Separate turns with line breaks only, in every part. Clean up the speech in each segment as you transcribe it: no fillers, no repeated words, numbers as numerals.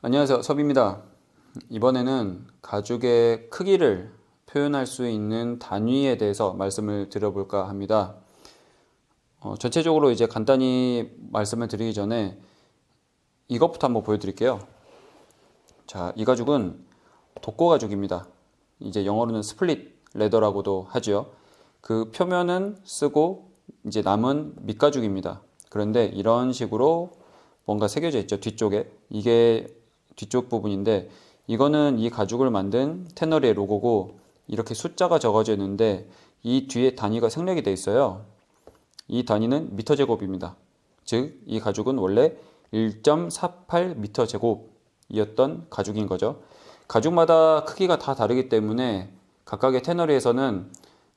안녕하세요, 섭입니다. 이번에는 가죽의 크기를 표현할 수 있는 단위에 대해서 말씀을 드려볼까 합니다. 전체적으로 이제 간단히 말씀을 드리기 전에 이것부터 한번 보여드릴게요. 자, 이 가죽은 독고 가죽입니다. 이제 영어로는 스플릿 레더라고도 하죠. 그 표면은 쓰고 이제 남은 밑가죽입니다. 그런데 이런 식으로 뭔가 새겨져 있죠. 뒤쪽에. 이게 뒤쪽 부분인데 이거는 이 가죽을 만든 테너리의 로고고 이렇게 숫자가 적어져 있는데 이 뒤에 단위가 생략이 돼 있어요. 이 단위는 미터 제곱입니다. 즉, 이 가죽은 원래 1.48 미터 제곱이었던 가죽인 거죠. 가죽마다 크기가 다 다르기 때문에 각각의 테너리에서는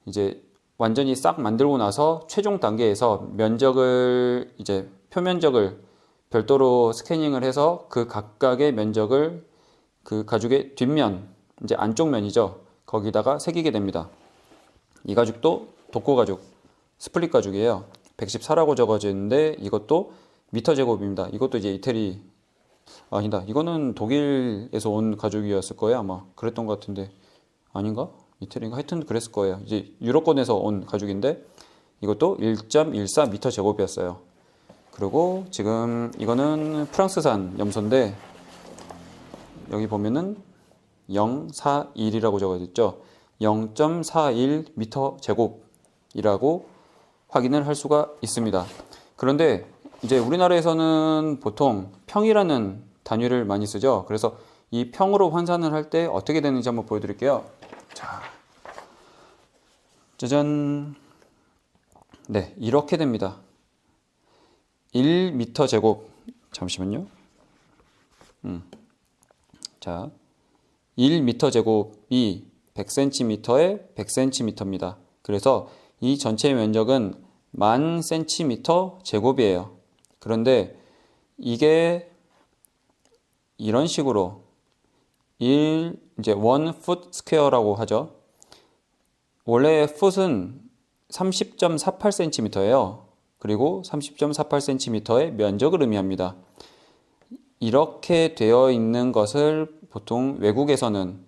이제 완전히 싹 만들고 나서 최종 단계에서 면적을 이제 표면적을 별도로 스캐닝을 해서 그 각각의 면적을 그 가죽의 뒷면, 이제 안쪽 면이죠. 거기다가 새기게 됩니다. 이 가죽도 독고 가죽, 스플릿 가죽이에요. 114라고 적어져 있는데 이것도 미터 제곱입니다. 이것도 이제 이태리, 아니다. 이거는 독일에서 온 가죽이었을 거예요. 아마 그랬던 것 같은데 아닌가? 이태리인가? 하여튼 그랬을 거예요. 이제 유럽권에서 온 가죽인데 이것도 1.14 미터 제곱이었어요. 그리고 지금 이거는 프랑스산 염소인데 여기 보면은 041이라고 적어져 있죠. 0.41 미터 제곱이라고 확인을 할 수가 있습니다. 그런데 이제 우리나라에서는 보통 평이라는 단위를 많이 쓰죠. 그래서 이 평으로 환산을 할 때 어떻게 되는지 한번 보여드릴게요. 자, 짜잔. 네, 이렇게 됩니다. 1미터 제곱, 잠시만요. 자, 1미터 제곱이 100cm에 100cm입니다. 그래서 이 전체 면적은 1000cm 제곱이에요. 그런데 이게 이런 식으로 이제 1foot square라고 하죠. 원래 foot은 30.48cm예요. 그리고 30.48cm의 면적을 의미합니다. 이렇게 되어 있는 것을 보통 외국에서는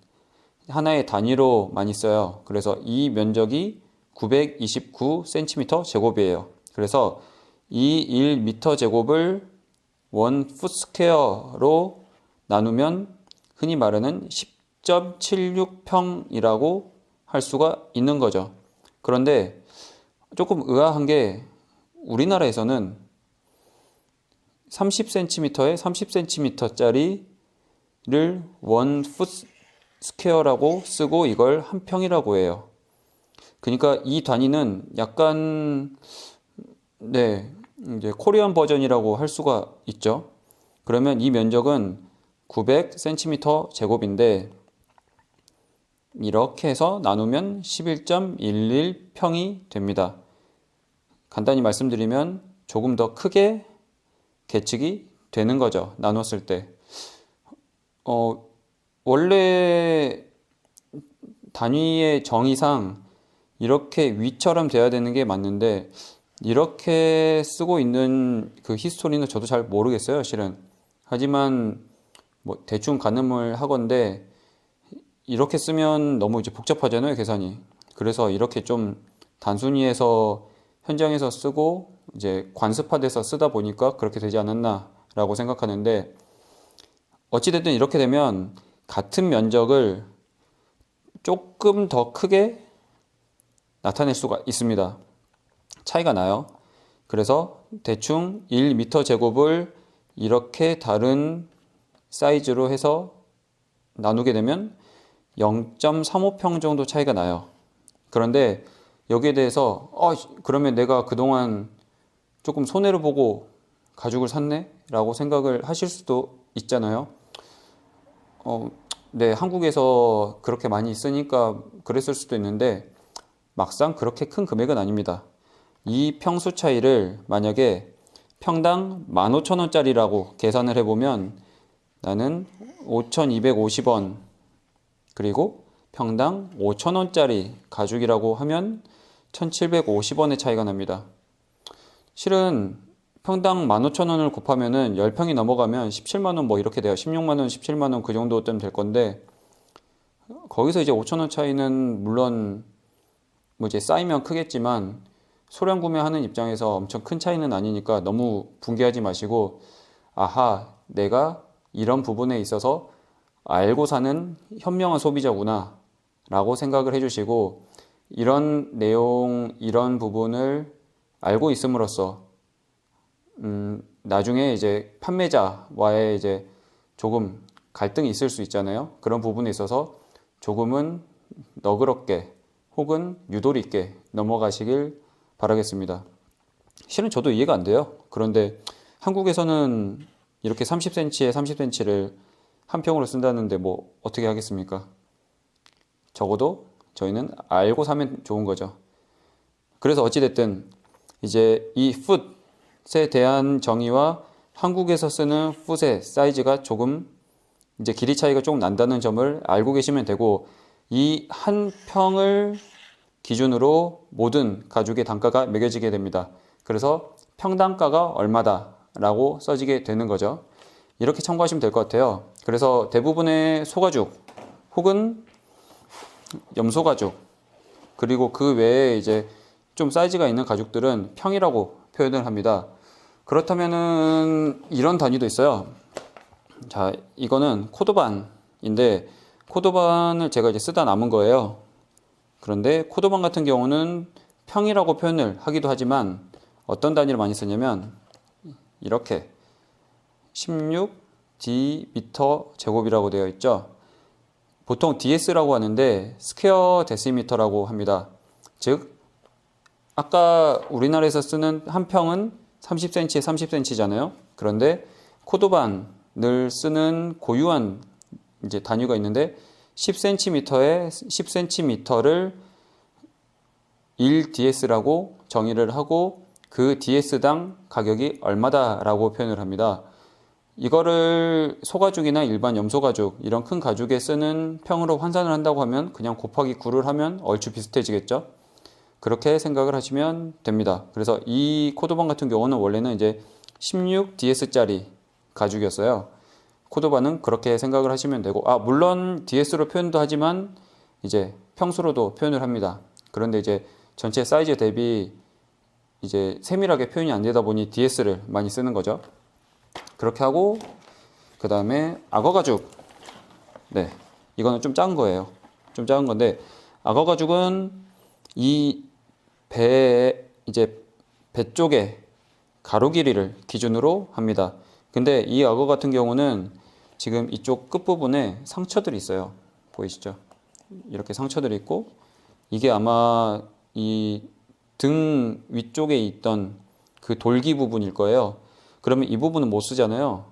하나의 단위로 많이 써요. 그래서 이 면적이 929cm 제곱이에요. 그래서 이 1m 제곱을 1foot square로 나누면 흔히 말하는 10.76평이라고 할 수가 있는 거죠. 그런데 조금 의아한 게 우리나라에서는 30cm에 30cm짜리를 1foot square라고 쓰고 이걸 한 평이라고 해요. 그러니까 이 단위는 약간 이제 코리안 버전이라고 할 수가 있죠. 그러면 이 면적은 900cm 제곱인데 이렇게 해서 나누면 11.11평이 됩니다. 간단히 말씀드리면 조금 더 크게 계측이 되는 거죠. 나눴을 때. 원래 단위의 정의상 이렇게 위처럼 돼야 되는 게 맞는데 이렇게 쓰고 있는 그 히스토리는 저도 잘 모르겠어요, 실은. 하지만 뭐 대충 가늠을 하건대 이렇게 쓰면 너무 이제 복잡하잖아요, 계산이. 그래서 이렇게 좀 단순히 해서 현장에서 쓰고 이제 관습화돼서 쓰다 보니까 그렇게 되지 않았나라고 생각하는데 어찌됐든 이렇게 되면 같은 면적을 조금 더 크게 나타낼 수가 있습니다. 차이가 나요. 그래서 대충 1m 제곱을 이렇게 다른 사이즈로 해서 나누게 되면 0.35평 정도 차이가 나요. 그런데 여기에 대해서 그러면 내가 그동안 조금 손해를 보고 가죽을 샀네? 라고 생각을 하실 수도 있잖아요. 네, 한국에서 그렇게 많이 쓰니까 그랬을 수도 있는데 막상 그렇게 큰 금액은 아닙니다. 이 평수 차이를 만약에 평당 15,000원짜리라고 계산을 해보면 나는 5,250원 그리고 평당 5,000원짜리 가죽이라고 하면 1,750원의 차이가 납니다. 실은 평당 15,000원을 곱하면은 10평이 넘어가면 17만원 뭐 이렇게 돼요. 16만원, 17만원 그 정도쯤 될 건데, 거기서 이제 5,000원 차이는 물론 뭐 이제 쌓이면 크겠지만 소량 구매하는 입장에서 엄청 큰 차이는 아니니까 너무 붕괴하지 마시고, 아하, 내가 이런 부분에 있어서 알고 사는 현명한 소비자구나 라고 생각을 해주시고, 이런 내용, 이런 부분을 알고 있음으로써 나중에 이제 판매자와의 이제 조금 갈등이 있을 수 있잖아요. 그런 부분에 있어서 조금은 너그럽게 혹은 유도리 있게 넘어가시길 바라겠습니다. 실은 저도 이해가 안 돼요. 그런데 한국에서는 이렇게 30cm에 30cm를 한 평으로 쓴다는데 뭐 어떻게 하겠습니까? 적어도 저희는 알고 사면 좋은 거죠. 그래서 어찌됐든 이제 이 풋에 대한 정의와 한국에서 쓰는 풋의 사이즈가 조금 이제 길이 차이가 조금 난다는 점을 알고 계시면 되고, 이 한 평을 기준으로 모든 가죽의 단가가 매겨지게 됩니다. 그래서 평단가가 얼마다 라고 써지게 되는 거죠. 이렇게 참고하시면 될 것 같아요. 그래서 대부분의 소가죽 혹은 염소가죽, 그리고 그 외에 이제 좀 사이즈가 있는 가죽들은 평이라고 표현을 합니다. 그렇다면은 이런 단위도 있어요. 자, 이거는 코도반인데, 코도반을 제가 이제 쓰다 남은 거예요. 그런데 코도반 같은 경우는 평이라고 표현을 하기도 하지만 어떤 단위를 많이 쓰냐면 이렇게 16d 제곱이라고 되어 있죠. 보통 DS라고 하는데 스퀘어 데시미터라고 합니다. 즉 아까 우리나라에서 쓰는 한 평은 30cm에 30cm잖아요. 그런데 코도반을 쓰는 고유한 이제 단위가 있는데 10cm에 10cm를 1DS라고 정의를 하고 그 DS당 가격이 얼마다라고 표현을 합니다. 이거를 소가죽이나 일반 염소가죽 이런 큰 가죽에 쓰는 평으로 환산을 한다고 하면 그냥 곱하기 9를 하면 얼추 비슷해지겠죠. 그렇게 생각을 하시면 됩니다. 그래서 이 코도반 같은 경우는 원래는 이제 16DS짜리 가죽이었어요. 코도반은 그렇게 생각을 하시면 되고, 물론 DS로 표현도 하지만 이제 평수로도 표현을 합니다. 그런데 이제 전체 사이즈 대비 이제 세밀하게 표현이 안 되다 보니 DS를 많이 쓰는 거죠. 그렇게 하고, 그 다음에 악어가죽. 네, 이거는 좀 작은 거예요. 좀 작은 건데, 악어가죽은 이 이제 배 쪽에 가로 길이를 기준으로 합니다. 근데 이 악어 같은 경우는 지금 이쪽 끝부분에 상처들이 있어요. 보이시죠? 이렇게 상처들이 있고, 이게 아마 이 등 위쪽에 있던 그 돌기 부분일 거예요. 그러면 이 부분은 못 쓰잖아요.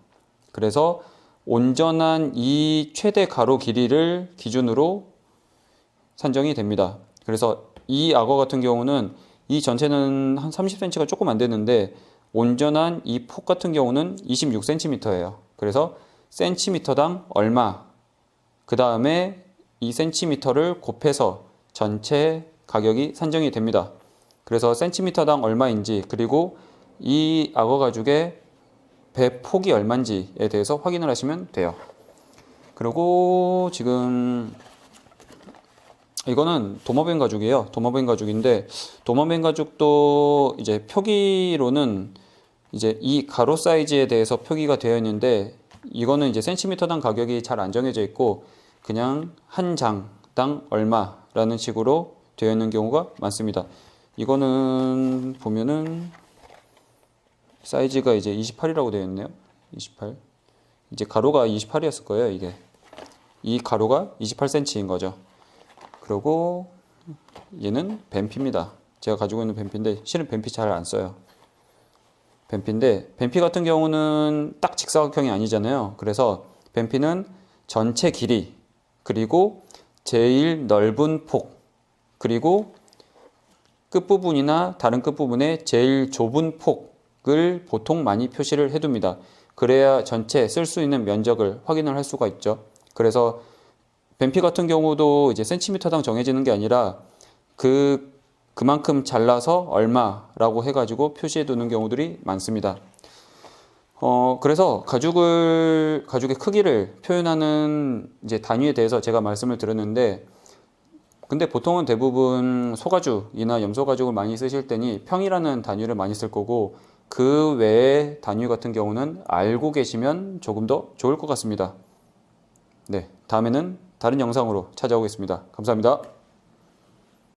그래서 온전한 이 최대 가로 길이를 기준으로 산정이 됩니다. 그래서 이 악어 같은 경우는 이 전체는 한 30cm가 조금 안 되는데 온전한 이 폭 같은 경우는 26cm예요. 그래서 센티미터당 얼마, 그 다음에 이 센티미터를 곱해서 전체 가격이 산정이 됩니다. 그래서 센티미터당 얼마인지, 그리고 이 악어 가죽의 배 폭이 얼마인지에 대해서 확인을 하시면 돼요. 그리고 지금 이거는 도마뱀 가죽이에요. 도마뱀 가죽인데, 도마뱀 가죽도 이제 표기로는 이제 이 가로 사이즈에 대해서 표기가 되어 있는데, 이거는 이제 센티미터당 가격이 잘 안 정해져 있고 그냥 한 장당 얼마라는 식으로 되어 있는 경우가 많습니다. 이거는 보면은 사이즈가 이제 28이라고 되어 있네요. 28. 이제 가로가 28이었을 거예요, 이게. 이 가로가 28cm인 거죠. 그리고 얘는 뱀피입니다. 제가 가지고 있는 뱀피인데 실은 뱀피 잘 안 써요. 뱀피인데 뱀피 같은 경우는 딱 직사각형이 아니잖아요. 그래서 뱀피는 전체 길이, 그리고 제일 넓은 폭, 그리고 끝부분이나 다른 끝부분의 제일 좁은 폭을 보통 많이 표시를 해둡니다. 그래야 전체 쓸 수 있는 면적을 확인을 할 수가 있죠. 그래서 뱀피 같은 경우도 이제 센티미터당 정해지는 게 아니라 그 그만큼 잘라서 얼마라고 해가지고 표시해 두는 경우들이 많습니다. 그래서 가죽의 크기를 표현하는 이제 단위에 대해서 제가 말씀을 드렸는데, 근데 보통은 대부분 소가죽이나 염소가죽을 많이 쓰실 때니 평이라는 단위를 많이 쓸 거고, 그 외의 단위 같은 경우는 알고 계시면 조금 더 좋을 것 같습니다. 네, 다음에는 다른 영상으로 찾아오겠습니다. 감사합니다.